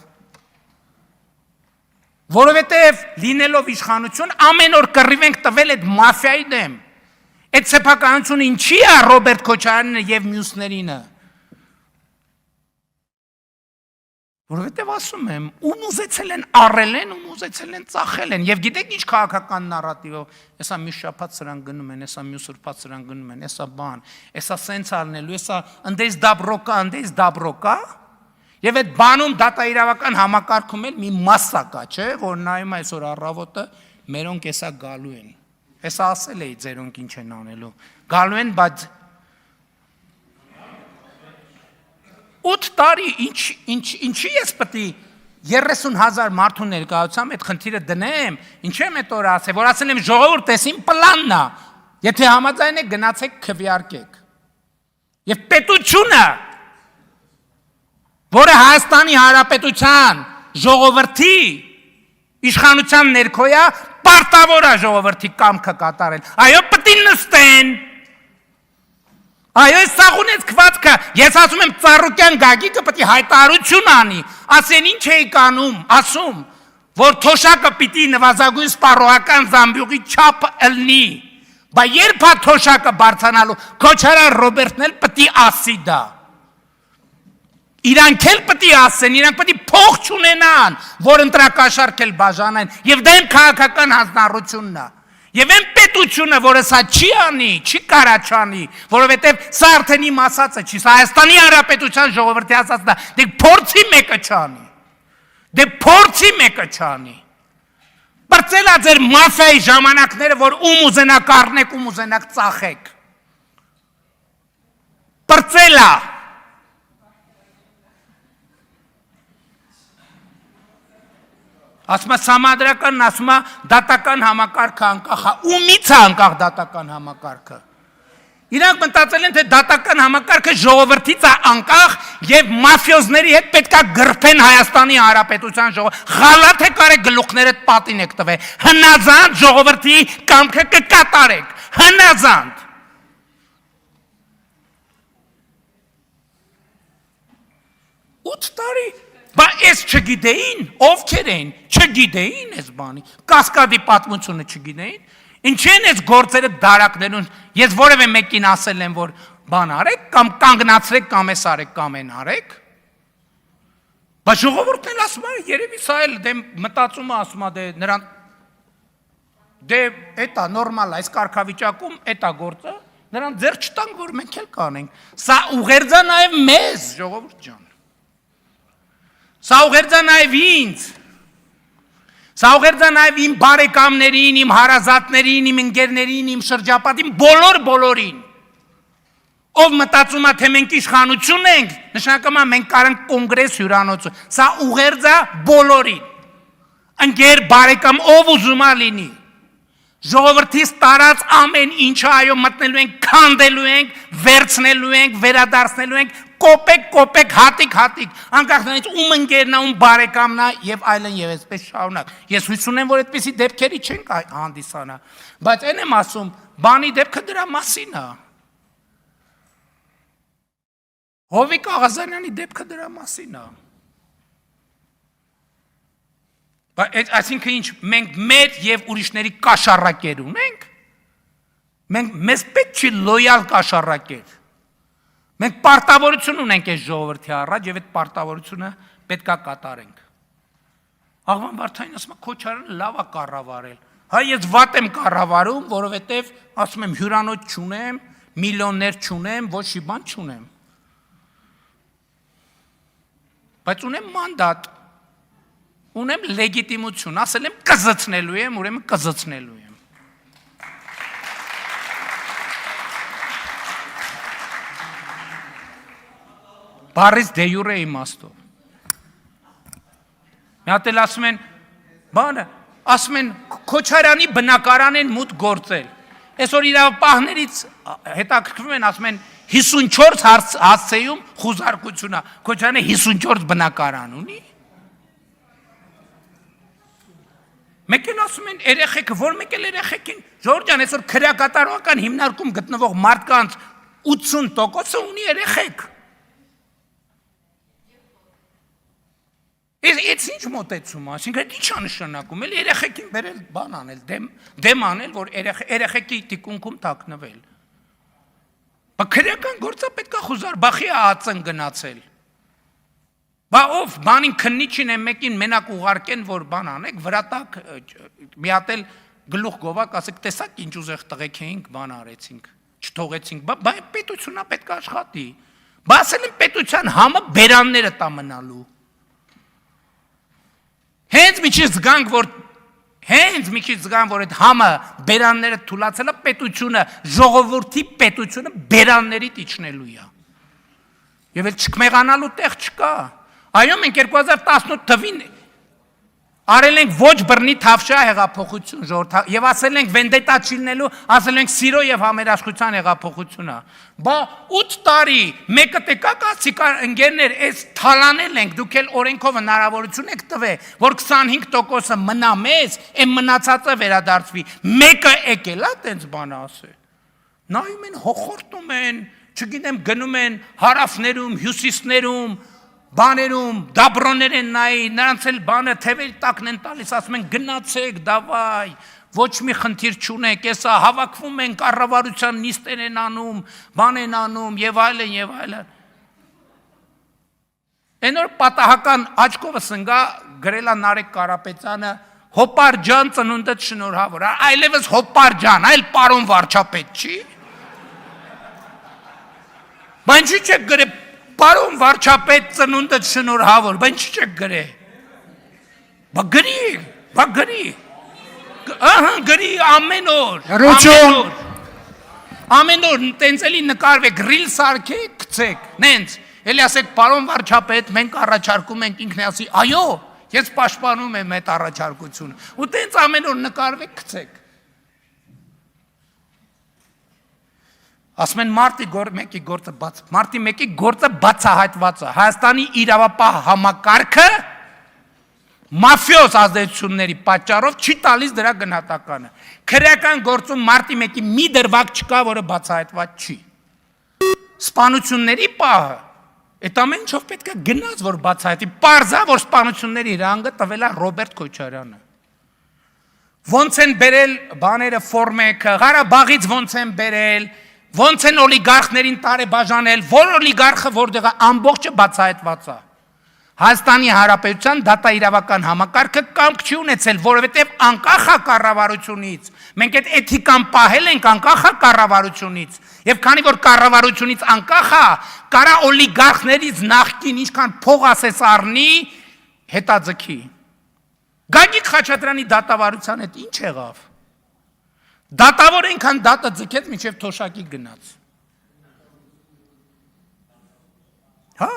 որովհետև լինելով իշխանություն ամեն օր կռիվ ենք տվել այդ մաֆիայի դեմ։ Այդ սեփականությունը ինչի է Ռոբերտ Քոչարյանին եւ մյուսներինը։ Որովհետև ասում եմ, ում ուզեցել են առել են, ում ուզեցել են ծախել են, եւ գիտեք ինչ քաղաքական նարատիվով, հեսա մի շաբաթ սրան գնում են, հեսա մյուս ուրբաթ սրան գնում են, հեսա բան, հեսա սենց արնելու, հեսա ընդես դաբրոկա, եւ այդ բանում դատաիրավական համակարգում էլ մի մասսա կա, չէ, որ նայում այսօր առավոտը մերոնք հեսա գալու են։ Հեսա ասել էի ձերոնք ինչ են անելու։ Գալու են, բայց 8 տարի ինչի ես պետք է 30,000 մարդու ներկայությամբ այդ խնդիրը դնեմ, ինչ եմ այդ օրը ասել, որ ասել եմ ժողովուրդ, էս իմ պլանն է, եթե համաձայն եք գնացեք քվեարկեք։ Եվ պետությունը, որը Հայաստանի Հանրապետության ժողովրդի իշխանության ներքո է, պարտավոր է ժողովրդի կամքը կատարել։ Այո, պետք է նստեն։ Այո, սաղունեց քվածքը, ես ասում եմ Ծառուկյան Գագիկը պետք է հայտարարություն անի, ասեն ինչ էի կանում, ասում, որ թոշակը պիտի նվազագույն սպառողական զամբյուղի չափ ըլնի, բա երբ է թոշակը բարձանալու, Քոչարյան Ռոբերտն էլ պետք է ասի դա, իրանք էլ պետք է ասեն, իրանք պետք է փող չունենան, որ ընտրակաշառք էլ բաժանեն, եւ դա են քաղաքական հանձնառությունն է, եւ այն պետությունը, որը սա չի անի, չի կարա չանի, որովհետեւ սա արդեն իմ ասածը չի, սա Հայաստանի Հանրապետության ժողովրդի ասածն է, դե փորձի մեկը չանի, դե փորձի մեկը չանի, բրծելա ձեր մաֆիայի ժամանակները, որ ում ուզենաք առնեք, ում ուզենաք ծախեք, բրծելա, ասում է համադրականն ասում է դատական համակարգը անկախ է, ումից է անկախ դատական համակարգը։ Իրանք մտածել են, թե դատական համակարգը ժողովրդից է անկախ եւ մաֆիոզների հետ պետք է գրփեն Հայաստանի Հանրապետության ժողովուրդ։ Խալաթ է կարեք գլուխներդ պատին եք տվել։ Հնազանդ ժողովրդի կամքը կկատարեք։ Հնազանդ։ Ութ տարի Բա ես չգիտեին, ովքեր էին, չգիտեին ես բանի, կասկադի պատմությունը չգիտեին, ինչ են ես գործերը դարակներուն, ես որևէ մեկին ասել եմ, որ բան արեք, կամ կանգնացրեք, կամ ես արեք, կամ են արեք, բա ժողովուրդն էլ ասում է, երևի սա էլ դե մտածումը ասում է, դե նրան, դե էտա նորմալ է, այս կարգավիճակում էտա գործը, նրան ձեր չտանք, որ մենք էլ կանենք, սա ուղերձա նաև մեզ, ժողովուրդ ջան, Սա ուղերձա նաև ինձ, սա ուղերձա նաև իմ բարեկամներին, իմ հարազատներին, իմ ընկերներին, իմ շրջապատին, բոլորին, ով մտածում է, թե մենք իշխանություն ենք, նշանակում է մենք կարանք կոնգրես հյուրանոցը, սա ուղերձա բոլորին, ընկեր բարեկամ, ով ուզում է լինի, ժողովրդից տարած ամեն ինչը այո մտնելու ենք, քանդելու ենք, վերցնելու ենք, վերադարձնելու ենք, կոպեկ, հատիկ, անկախ նրանից ում ընկերն է, ում բարեկամն է եւ այլն եւ այսպես շարունակ։ Ես հույս ունեմ, որ այդպիսի դեպքերի չենք հանդիսանա, բայց այն եմ ասում, բանի դեպքը դրա մասին է։ Հովիկ Աղազարյանի դեպքը դրա մասին է։ Այսինքն ինչ, մենք մեր եւ ուրիշների կաշառակեր ունենք, մեզ պետք չի լոյալ կաշառակեր, մենք պարտավորություն ունենք այս ժողովրդի առաջ եւ այդ պարտավորությունը պետք է կատարենք։ Աղվան Վարդանին ասում է Քոչարյանը լավ է կառավարել, հա ես վատ եմ կառավարում, որովհետեւ ասում եմ հյուրանոց չունեմ, միլիոններ չունեմ, ոչ մի բան չունեմ, բայց ունեմ մանդատ, ունեմ լեգիտիմություն, ասել եմ կզծնելու եմ, ուրեմն կզծնելու եմ։ Բարից դե յուրե իմաստով։ Մի հատ էլ ասում են, բանը, ասում են Քոչարյանի բնակարան են մուտք գործել։ Այսօր իրավապահներից հետաքրքրվում են, ասում են 54 հասցեում խուզարկությունա, Քոչարյանը 54 բնակարան ունի։ Մեկ էլ ասում են երեխեքը, որ մեկ էլ երեխեքին, Ժողովուրդ ջան, այսօր քրեակատարողական հիմնարկում գտնվող մարդկանց 80%-ը ունի երեխեք։ Այս ինչ մոտեցում է, այսինքն ինչ է նշանակում, էլ երեխեքին բերել բան անել, դեմ անել, որ երեխեքի թիկունքում թաքնվել։ Բա քրեական գործը պետք է խուզարբախի ԱԱՑ-ն գնացել։ Բա ով բանին քննիչին է մեկին մենակ ուղարկեն, որ բան անեք, վրա տակ մի հատ էլ գլուխ գովակ, ասեք, տեսակ ինչ ուզեղ տղեկ էինք, բան արեցինք, չթողեցինք, բա պետությունն է պետք է աշխատի։ Բա ասել են պետության համը բերանները տա մնալու։ Հենց մի քիչ զգանք, որ այդ համը բերանները թուլացել է, պետությունը, ժողովրդի պետությունը բերանների իջնելու է։ Եվ էլ չկմեղանալու տեղ չկա։ Այո, մենք 2018 թվին արել ենք ոչ բռնի թավշյա հեղափոխություն ժողովրդ եւ ասել ենք վենդետա չլինելու, ասել ենք սիրո եւ համերաշխության հեղափոխությունա։ Բա 8 տարի մեկը տեկակացի ընկերներ, այս թալանել ենք, դուք էլ օրենքով հնարավորություն եք տվել, որ 25%-ը մնա մեզ, այն մնացածը վերադարձվի։ Մեկը եկել է տենց բան ասել։ Նայում են, հոխորտում են, չգիտեմ գնում են հարավներում, հյուսիսներում, բաներում, դաբրոներ են նայի, նրանց էլ բանը թևերի տակն են տալիս, ասում են գնացեք, դավայ, ոչ մի խնդիր չունեք, եսա հավաքվում են կառավարության նիստեր են անում, բան են անում եւ այլն եւ այլն։ Այնօր պատահական աչքովս ընկա գրելա Նարեկ Կարապետյանը Հոպար ջան ծնունդդ շնորհավոր, այլևս Հոպար ջան, այլ պարոն վարչապետ չի։ Բայց ինչի՞ չեք գրե պարոն վարչապետ ծնունդդ շնորհավոր, բայց ինչի՞ չեք գրե։ Բա գրի։ Ահա գրի ամեն օր։ Ամեն օր տենց էլի նկարվեք, ռիլ սարքեք, գցեք, նենց։ Էլի ասեք պարոն վարչապետ, մենք առաջարկում ենք ինքն ասի, այո, ես պաշտպանում եմ այդ առաջարկությունը։ Ու տենց ամեն օր նկարվեք, գցեք։ Ասում են մարտի 1-ի գործը բաց, մարտի 1-ի գործը բացահայտված է։ Հայաստանի իրավապահ համակարգը մաֆիոզ ազդեցությունների պատճառով չի տալիս դրա գնահատականը։ Քրեական գործում մարտի 1-ի մի դրվագ չկա, որը բացահայտված չի։ Սպանությունների պահը այդ ամեն ինչով պետք է գնաց, որ բացահայտի։ Պարզա, որ սպանությունների հրանգը տվել է Ռոբերտ Քոչարյանը։ Ոնց են բերել բաները ֆորմեկը, Ղարաբաղից ոնց են բերել, ոնց են օլիգարխներին տարեբաժանել, որ օլիգարխը որտեղ է, ամբողջը բացահայտված է։ Հայաստանի Հանրապետության դատաիրավական համակարգը կամք չի ունեցել, որովհետև անկախ է կառավարությունից։ Մենք այդ էթիկան պահել ենք անկախ է կառավարությունից։ Եվ քանի որ կառավարությունից անկախ է, կարա օլիգարխներից նախկին ինչքան փող ասես առնի, հետաձգի։ Գագիկ Խաչատրյանի դատավարության հետ ինչ եղավ։ Դատավոր այնքան դատը ձգեց, մինչև թոշակի գնաց։ Հա։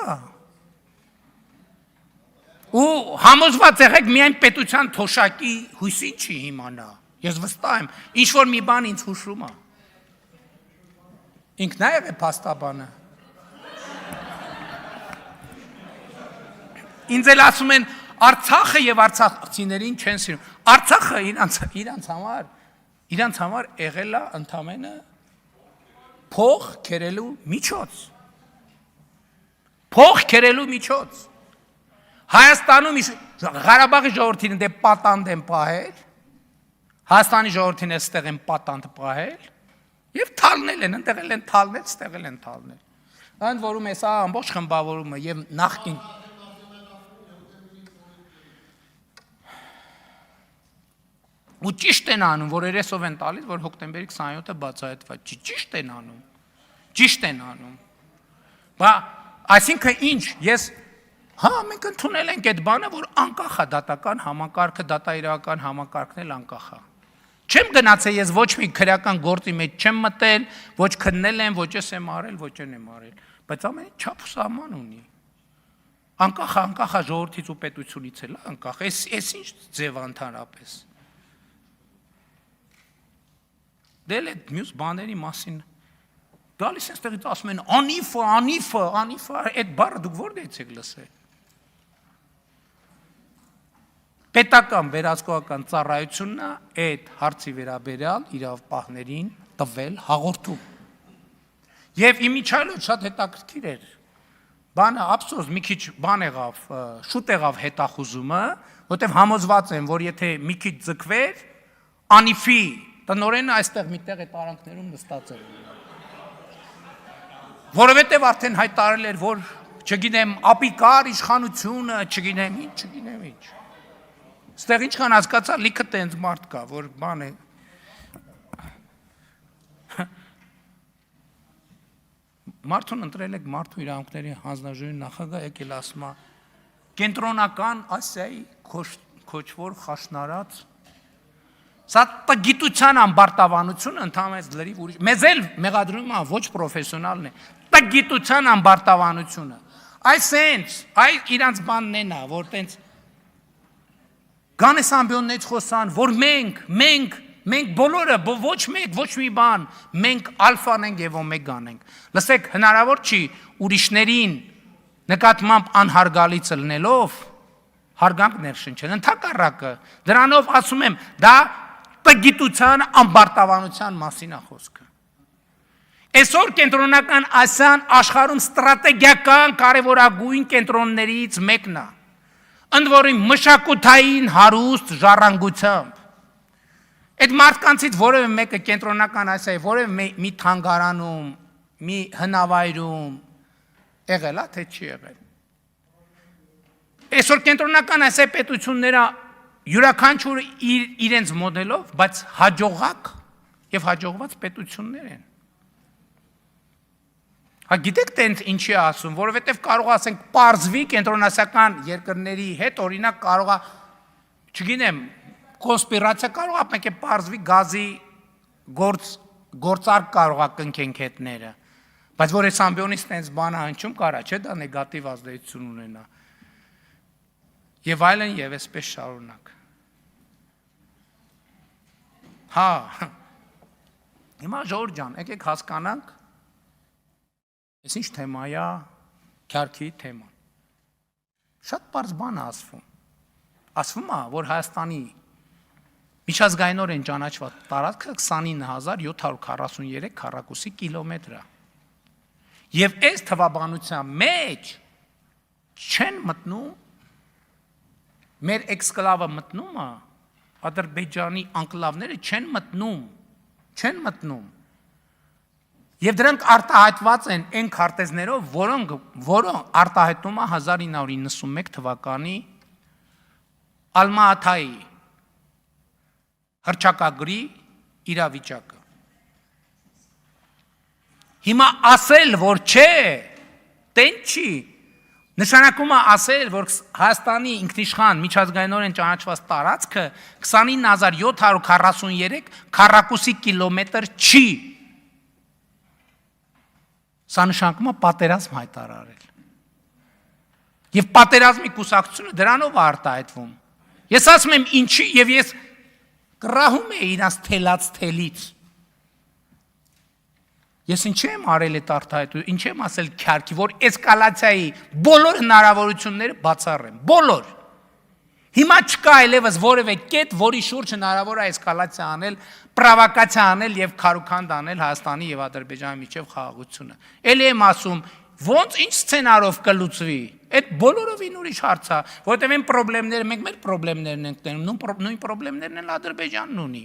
Ու համոզված եղեք միայն պետության թոշակի հույսին չի իմանա։ Ես վստահ եմ, ինչ որ մի բան ինձ հուշում է։ Ինքն նաև է փաստաբանը։ Ինձ էլ ասում են Արցախը եւ արցախցիներին չեն սիրում։ Արցախը իրանց համար եղել է ընդամենը փող քերելու միջոց։ Փող քերելու միջոց։ Հայաստանում Ղարաբաղի ժողովրդին դե պատանդ են պահել, Հայաստանի ժողովրդին էստեղ են պատանդ պահել եւ թալնել են, ընտեղել են թալնել, ստեղել են թալնել։ Ընդ որում է սա ամբողջ խմբավորումը եւ նախքին ու ճիշտ են անում, որ երեսով են տալիս, որ հոկտեմբերի 27-ը բացահայտված չի, ճիշտ են անում։ Ճիշտ են անում։ Բա այսինքն ինչ, ես հա, մենք ընդունել ենք այդ բանը, որ անկախ է դատական համակարգը, դատաիրավական համակարգն էլ անկախ է։ Չեմ գնացել ես ոչ մի քրեական գործի մեջ չեմ մտել, ոչ քննել եմ, ոչ ես եմ արել, ոչ են եմ արել, բայց ամեն ինչ չափ ու սահման ունի։ Անկախ է ժողովրդից ու պետությունից էլ, անկախ։ Էս ինչ ձև ընդհանրապես։ Դե այդ մյուս բաների մասին գալիս են ստեղից ասում են անիֆը, այդ բառը դուք որտեղից եք լսել։ Պետական վերահսկողական ծառայությունն է այդ հարցի վերաբերյալ իրավապահներին տվել հաղորդում։ Եվ իմիջիայլոց շատ հետաքրքիր էր։ Բանը ափսոս մի քիչ բան եղավ, շուտ եղավ հետախուզումը, որտեղ համոզված են, որ եթե մի քիչ ձգվեր, անիֆի տնօրենը այստեղ միտեղ այդ արանքներում նստած էր։ Որովհետև արդեն հայտարարել էր, որ չգիտեմ, ապիկար իշխանությունը, չգիտեմ ինչ։ Ստեղ ինչքան հասկացա, լիքը տենց մարդ կա, որ բան է։ Մարդուն ընտրել եք մարդու իրավունքների հանձնաժողովի նախագահ, եկել ասում է կենտրոնական Ասիայի քոչվոր խաշնարած սա տգիտության ամբարտավանությունը ընդհանրապես լրիվ ուրիշ։ Մեզ էլ մեղադրում է ոչ պրոֆեսիոնալն է։ Տգիտության ամբարտավանությունը։ Այսենց, այ իրանց բանն են է, որ տենց Գանես ամբիոններից խոսան, որ մենք բոլորը, ոչ մեկ, ոչ մի բան, մենք ալֆան ենք եւ օմեգան ենք։ Լսեք, հնարավոր չի ուրիշներին նկատմամբ անհարգալից լնելով հարգանք ներշնչել, ընդհակառակը, դրանով ասում եմ, դա տգիտության ամբարտավանության մասին է խոսքը։ Այսօր կենտրոնական Ասիան աշխարհում ստրատեգիական կարևորագույն կենտրոններից մեկն է։ Ընդ որում մշակութային հարուստ ժառանգությամբ։ Այդ մարդկանցից որևէ մեկը կենտրոնական Ասիայի որևէ մի թանգարանում, մի հնավայրում եղել է, թե չի եղել։ Այսօր կենտրոնական Ասիայի պետությունները յուրաքանչյուրը իրենց մոդելով, բայց հաջողակ եւ հաջողված պետություններ են։ Հա գիտեք տենց ինչի ասում, որովհետև կարող ասենք պարզվի կենտրոնասիական երկրների հետ, օրինակ կարող է, չգիտեմ, կոնսպիրացիա կարող է մեկ է պարզվի գազի գործարք կարող է կնքենք հետները, բայց որ այս ամբիոնից տենց բանը հնչում կարա, չէ, դա նեգատիվ ազդեցություն ունենա։ Եվ այլն եւ այսպես շարունակ։ Հա։ Հիմա Ժորժ ջան, եկեք հասկանանք Ես ինչ թեմա է, քյարքի թեման։ Շատ պարզ բան է ասվում։ Ասվում է, որ Հայաստանի միջազգայինորեն ճանաչված տարածքը 29743 քառակուսի կիլոմետր է։ Եվ այս թվաբանության մեջ չեն մտնում մեր էքսկլավը մտնում է, Ադրբեջանի անկլավները չեն մտնում։ Եվ դրանք արտահայտված են այն քարտեզներով, որոնք արտահայտում է 1991 թվականի Ալմա-Աթայի հռչակագրի իրավիճակը։ Հիմա ասել, որ չէ, տեն չի, նշանակում է ասել, որ Հայաստանի ինքնիշխան միջազգայինորեն ճանաչված տարածքը 29743 քառակուսի կիլոմետր չի։ Սա նշանակում է պատերազմ հայտարարել։ Եվ պատերազմի կուսակցությունը դրանով է արտահայտվում։ Ես ասում եմ ինչի եւ ես կռահում եմ իրանց թելած թելից։ Ես ինչ եմ արել այդ արտահայտությունը, ինչ եմ ասել քյարքի, որ էսկալացիայի բոլոր հնարավորությունները բացառեմ, բոլոր։ Հիմա չկա այլևս որևէ կետ, որի շուրջ հնարավոր է էսկալացիա անել, պրովոկացիա անել եւ քարուքանդ անել Հայաստանի եւ Ադրբեջանի միջև խաղաղությունը։ Էլի եմ ասում, ոնց ինչ սցենարով կլուծվի։ Այդ բոլորովին ուրիշ հարց է, որովհետեւ այն խնդիրները մենք մեր խնդիրներն ենք տենում, նույն խնդիրներն էլ Ադրբեջանն ունի։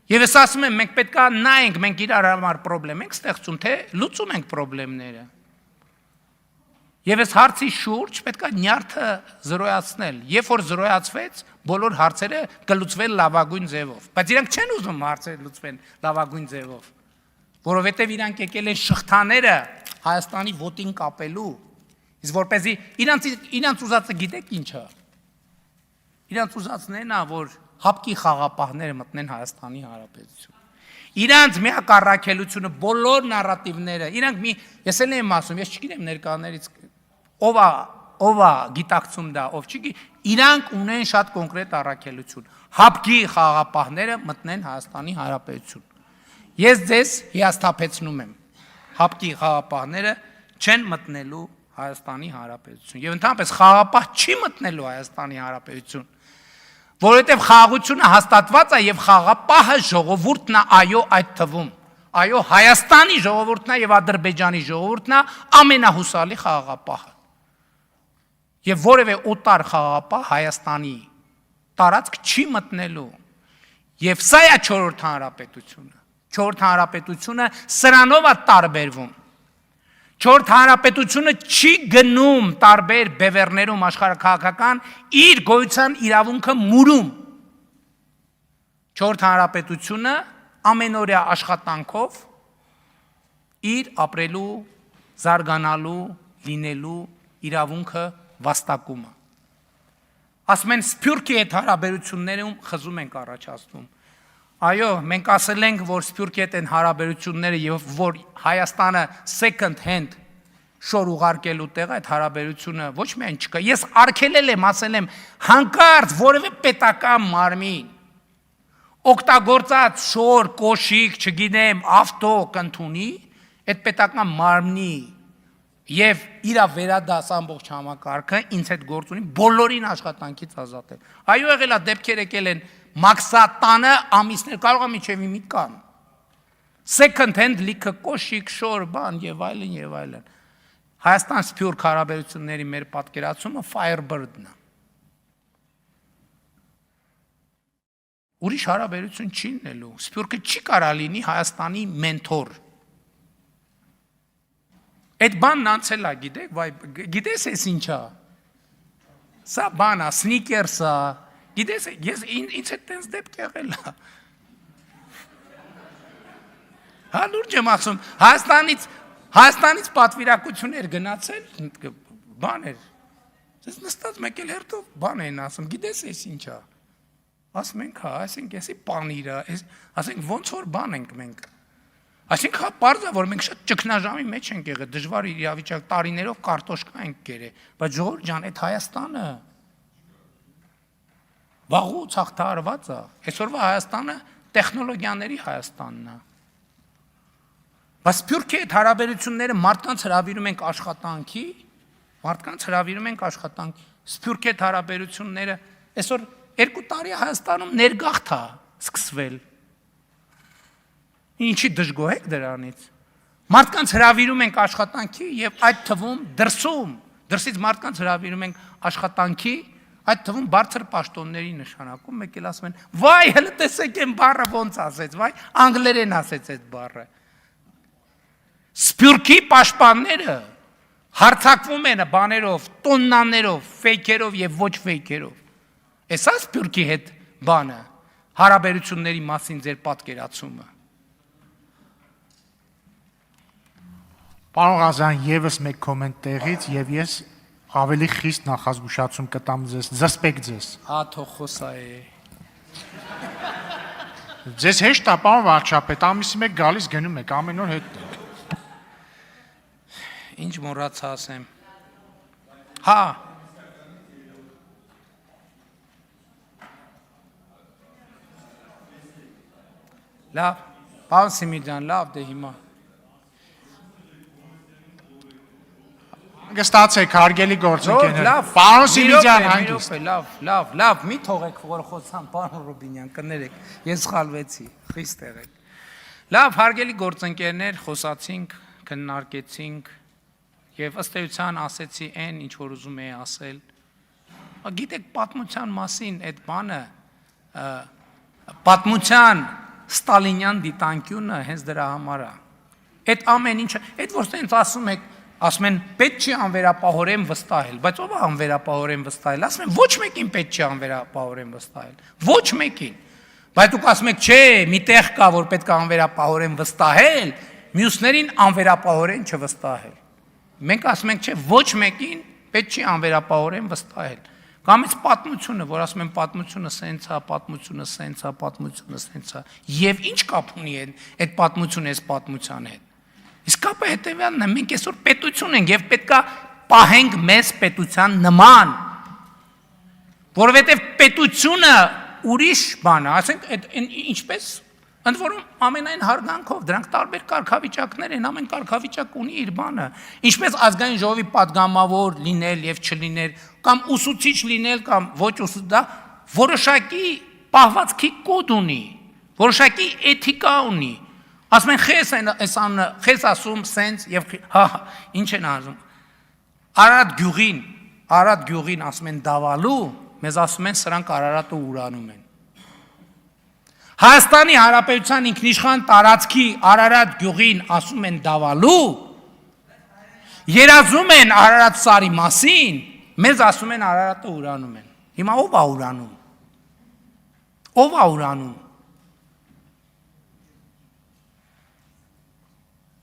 Եվ ես ասում եմ, մենք պետք է նայենք, մենք իրար համար խնդրեմ ենք ստեղծում, թե լուծում ենք խնդիրները։ Եվ այս հարցի շուրջ պետք է նյարդը զրոյացնել։ Երբ որ զրոյացվեց, բոլոր հարցերը կլուծվեն լավագույն ձևով։ Բայց իրանք չեն ուզում հարցերը լուծվեն լավագույն ձևով, որովհետև իրանք եկել են շղթաները Հայաստանի ոտին կապելու, իսկ որպեսզի իրանք ուզածը գիտեք ինչ է։ Իրանք ուզածն են, որ հապկի խաղապահները մտնեն Հայաստանի Հանրապետություն։ Իրանց միակ առաքելությունը բոլոր նարատիվները, իրանք ես էլ եմ ասում, ես չգիտեմ ներկաներից ով է գիտակցում դա, ով չի, իրանք ունեն շատ կոնկրետ առաքելություն։ Հապկի խաղապահները մտնեն Հայաստանի Հանրապետություն։ Ես ձեզ հիասթափեցնում եմ, հապկի խաղապահները չեն մտնելու Հայաստանի Հանրապետություն։ Եվ ընդհանրապես խաղապահ չի մտնելու Հայաստանի Հանրապետություն, որովհետև խաղաղությունը հաստատված է եւ խաղապահը ժողովուրդն է, այո, այդ թվում։ Այո, Հայաստանի ժողովուրդն է եւ Ադրբեջանի ժողովուրդն է ամենահուսալի խաղաղապահը։ Եվ որևէ օտար խաղաղապահ Հայաստանի տարածք չի մտնելու։ Եվ սա է 4-րդ հանրապետությունը։ 4-րդ հանրապետությունը սրանով է տարբերվում։ 4-րդ հանրապետությունը չի գնում տարբեր բևեռներում աշխարհաքաղաքական իր գոյության իրավունքը մուրում։ 4-րդ հանրապետությունը ամենօրյա աշխատանքով իր ապրելու, զարգանալու, լինելու իրավունքը վաստակում է։ Ասում են Սփյուռքի հետ հարաբերություններում խզում ենք առաջացնում։ Այո, մենք ասել ենք, որ Սփյուռքի հետ են հարաբերությունները եւ որ Հայաստանը second hand շոր ուղարկելու տեղ այդ հարաբերությունը ոչ միայն չկա։ Ես արգելել եմ, ասել եմ, հանկարծ որևէ պետական մարմին օգտագործած շոր, կոշիկ, չգիտեմ, ավտո կընդունի, այդ պետական մարմնի եւ իրա վերադաս ամբողջ համակարգը ինձ հետ գործ ունի բոլորին աշխատանքից ազատել։ Այո, եղել է դեպքեր եկել են մաքսատանը ամիսներ կարող է միջև մի կան։ second hand լիքը կոշիկ, շոր, բան եւ այլն։ Հայաստան-Սփյուռք հարաբերությունների մեր պատկերացումը Firebird-ն է։ Ուրիշ հարաբերություն չի լինելու։ Սփյուռքը չի կարա լինի Հայաստանի մենթոր։ Այդ բանն անցել է, գիտեք, վայ, գիտես էս ինչա։ Սա բան է, սնիկերս է։ Գիտես, ես ինձ հետ տենց դեպք եղել է։ Հա լուրջ եմ ասում, Հայաստանից պատվիրակություններ գնացել, բաներ։ Ես նստած մեկ էլ հերթով բան են ասում, գիտես էս ինչա։ Ասում ենք, հա, ասենք էսի պանիրը, ասենք ոնց որ բան ենք մենք։ Այսինքն հա պարզ է, որ մենք շատ ճգնաժամի մեջ ենք եղել, դժվար իրավիճակ, տարիներով կարտոշկա ենք կերել, բայց ժողովուրդ ջան, այդ Հայաստանը վաղուց հաղթահարված է։ Այսօրվա Հայաստանը տեխնոլոգիաների Հայաստանն է։ Բայց Սփյուռքի այդ հարաբերությունները մարդկանց հրավիրում ենք աշխատանքի, Սփյուռքի այդ հարաբերությունները այսօր 2 տարի Հայաստանում ներգաղթ է սկսվել։ Ինչի դժգոհ եք դրանից։ Մարդկանց հրավիրում ենք աշխատանքի եւ այդ թվում դրսից մարդկանց հրավիրում ենք աշխատանքի, այդ թվում բարձր պաշտոնների նշանակում, մեկ էլ ասում են, վայ, հələ տեսեք այն բառը ոնց ասեց, վայ, անգլերեն ասեց այդ բառը։ Սփյուռքի պաշտպանները հարցակվում են բաներով, տոննաներով, ֆեյքերով եւ ոչ ֆեյքերով։ Էսա Սփյուռքի հետ բանը, հարաբերությունների մասին ձեր պատկերացումը։ Պարոն Ղազարյան, եւս մեկ կոմենտ տեղից եւ ես ավելի խիստ նախազգուշացում կտամ ձեզ, զսպեք ձեզ։ Հա թող խոսա է։ Ձեզ հեշտ է, պարոն վարչապետ, ամիսի մեկ գալիս գնում եք, ամեն օր հետ եք։ Ինչ մոռացա ասեմ։ Հա։ Լավ, պարոն Սիմիդյան, լավ դե հիմա։ Գստացեք, հարգելի գործընկերներ։ Պարոն Սիմիդյան, հանգիստ։ Լավ, մի թողեք, որ խոսամ, պարոն Ռուբինյան, կներեք, ես սխալվեցի, խիստ եղեք։ Լավ, հարգելի գործընկերներ, խոսացինք, քննարկեցինք եւ ըստ էության ասեցի այն, ինչ որ ուզում էի ասել։ Գիտեք, պատմության մասին այդ բանը, պատմության ստալինյան դիտանկյունը հենց դրա համար է։ Այդ ամեն ինչը, այդ որ sense ասում են պետք չի անվերապահորեն վստահել, բայց ով է անվերապահորեն վստահել, ասում են ոչ մեկին պետք չի անվերապահորեն վստահել, ոչ մեկին, բայց դուք ասում եք չէ, մի տեղ կա, որ պետք է անվերապահորեն վստահել, մյուսներին անվերապահորեն չվստահել, մենք ասում ենք չէ, ոչ մեկին պետք չի անվերապահորեն վստահել, կամ այս պատմությունը, որ ասում են պատմությունը սենց է, պատմությունը սենց է, եւ ինչ կապ ունի այդ պատմությունը այս պատմության հետ։ Իսկ կապը հետևյալն է, մենք այսօր պետություն ենք եւ պետքա պահենք մեզ պետության նման, որովհետեւ պետությունը ուրիշ բան է, ասենք ինչպես ընդ որում ամենայն հարգանքով, դրանք տարբեր կարգավիճակներ են, ամեն կարգավիճակ ունի իր բանը, ինչպես ազգային ժողովի падգամավոր լինել եւ չլինել, կամ ուսուցիչ լինել կամ ոչ ուսուցիչ, դա որոշակի պահվածքի կոդ ունի, որոշակի էթիկա ունի։ Ասում են խես ասում սենց եւ հա ինչ են ասում Արարատ գյուղին ասում են դավալու, մեզ ասում են սրանք Արարատը ուրանում են։ Հայաստանի Հանրապետության ինքնիշխան տարածքի Արարատ գյուղին ասում են դավալու, երազում են Արարատ սարի մասին, մեզ ասում են Արարատը ուրանում են։ Հիմա ով է ուրանում։ Ով է ուրանում։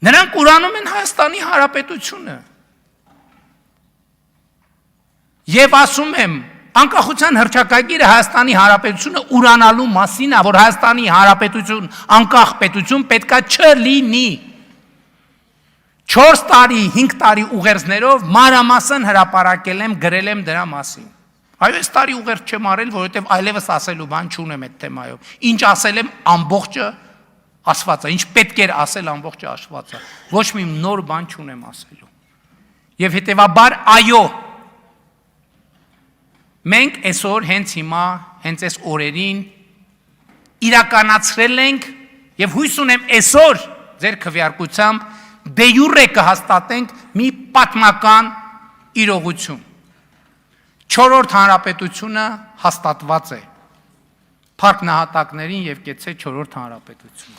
Նրանք ուրանում են Հայաստանի Հանրապետությունը։ Եվ ասում եմ, անկախության հռչակագիրը Հայաստանի Հանրապետությունը ուրանալու մասին է, որ Հայաստանի Հանրապետություն անկախ պետություն պետքա չլինի։ 4 տարի, 5 տարի ուղերձներով մանրամասն հրապարակել եմ, գրել եմ դրա մասին։ Այո, այս տարի ուղերձ չեմ արել, որովհետև այլևս ասելու բան չունեմ այդ թեմայով։ Ինչ ասել եմ, ամբողջը ասված է, ինչ պետք էր ասել ամբողջը ասված է, ոչ մի նոր բան չունեմ ասելու։ Եվ հետևաբար այո, մենք այսօր հենց հիմա, հենց այս օրերին իրականացրել ենք եւ հույս ունեմ այսօր ձեր քվեարկությամբ դե յուրե կհաստատենք մի պատմական իրողություն։ 4-րդ հանրապետությունը հաստատված է։ Փառք նահատակներին եւ կեցե 4-րդ հանրապետությունը։